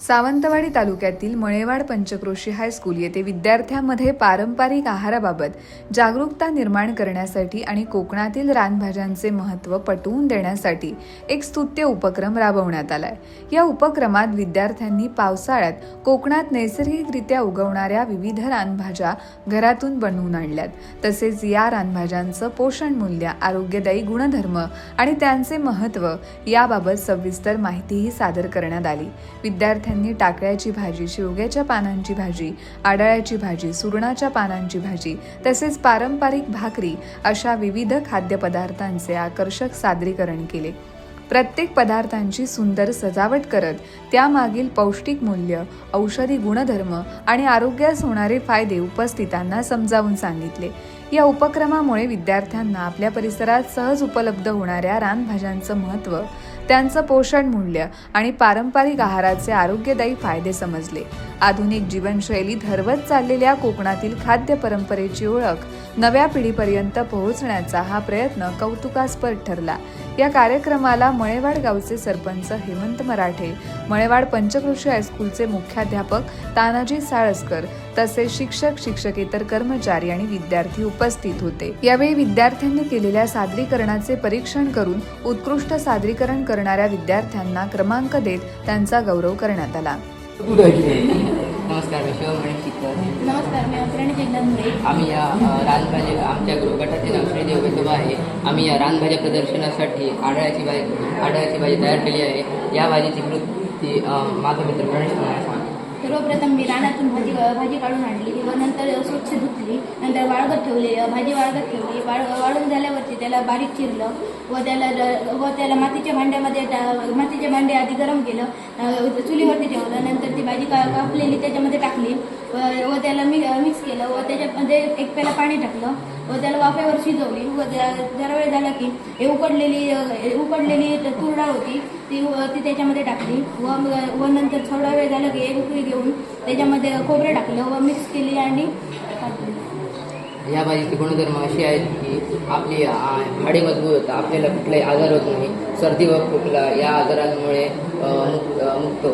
सावंतवाडी तालुक्यातील मळेवाड पंचक्रोशी हायस्कूल येथे विद्यार्थ्यांमध्ये पारंपरिक आहाराबाबत जागरूकता निर्माण करण्यासाठी आणि कोकणातील रानभाज्यांचे महत्त्व पटवून देण्यासाठी एक स्तुत्य उपक्रम राबवण्यात आलाय। या उपक्रमात विद्यार्थ्यांनी पावसाळ्यात कोकणात नैसर्गिकरित्या उगवणाऱ्या विविध रानभाज्या घरातून बनवून आणल्यात। तसेच या रानभाज्यांचं पोषण मूल्य, आरोग्यदायी गुणधर्म आणि त्यांचे महत्त्व याबाबत सविस्तर माहितीही सादर करण्यात आली। विद्यार्थ्यांनी टाकळ्याची भाजी, शेवग्याच्या पानांची भाजी, आडाळ्याची भाजी, सुरणाच्या पानांची भाजी तसेच पारंपरिक भाकरी अशा विविध खाद्यपदार्थांचे आकर्षक सादरीकरण केले। प्रत्येक पदार्थांची सुंदर सजावट करत त्यामागील पौष्टिक मूल्य, औषधी गुणधर्म आणि आरोग्यास होणारे फायदे उपस्थितांना समजावून सांगितले। या उपक्रमामुळे विद्यार्थ्यांना आपल्या परिसरात सहज उपलब्ध होणाऱ्या रानभाज्यांचं महत्त्व, त्यांचं पोषण मूल्य आणि पारंपरिक आहाराचे आरोग्यदायी फायदे समजले। आधुनिक जीवनशैलीत हरवत चाललेल्या कोकणातील खाद्य परंपरेची ओळख नव्या पिढीपर्यंत पोहोचण्याचा हा प्रयत्न कौतुकास्पद ठरला। या कार्यक्रमाला मळेवाड गावचे सरपंच हेमंत मराठे, मळेवाड पंचक्रोशी हायस्कूलचे मुख्याध्यापक तानाजी साळसकर तसेच शिक्षक, शिक्षकेतर कर्मचारी आणि विद्यार्थी उपस्थित होते। यावेळी विद्यार्थ्यांनी केलेल्या सादरीकरणाचे परीक्षण करून उत्कृष्ट सादरीकरण करणाऱ्या विद्यार्थ्यांना क्रमांक देत त्यांचा गौरव करण्यात आला। नमस्कार, मी शिवमणेश शिककर। नमस्कार, मी अग्रणी जगदंबे। आम्ही या रानभाज्या, आमच्या गटाचे नाव श्री देवगेसोबा आहे। आम्ही या रानभाज्या प्रदर्शनासाठी आडाळ्याची भाजी तयार केली आहे। या भाजीची कृती माझा मित्र गणेश कुमार। सर्वप्रथम मी रानातून भाजी काढून आणली व नंतर स्वच्छ धुतली, नंतर वाळगत ठेवली, भाजी वाळगत ठेवली। वाळून झाल्यावरती त्याला बारीक चिरलं व त्याला मातीचे भांडे आधी गरम केलं, चुलीवरती ठेवलं, नंतर ती भाजी कापलेली त्याच्यामध्ये टाकली व त्याला मिक्स केलं व त्याच्यामध्ये एक पेला पाणी टाकलं व त्याला वाफेवर शिजवली व जरा वेळ झाला की उकडलेली तूर डाळ होती ती त्याच्यामध्ये टाकली व नंतर थोडा वेळ झाला की एक उकळी घेऊन त्याच्यामध्ये खोबरं टाकलं व मिक्स केली आणि या भाजीचे गुणधर्म असे आहेत की आपली हाडे मजबूत होतात, आपल्याला कुठलाही आजार होत नाही, सर्दी व खोकला या आजारांमुळे मुक्त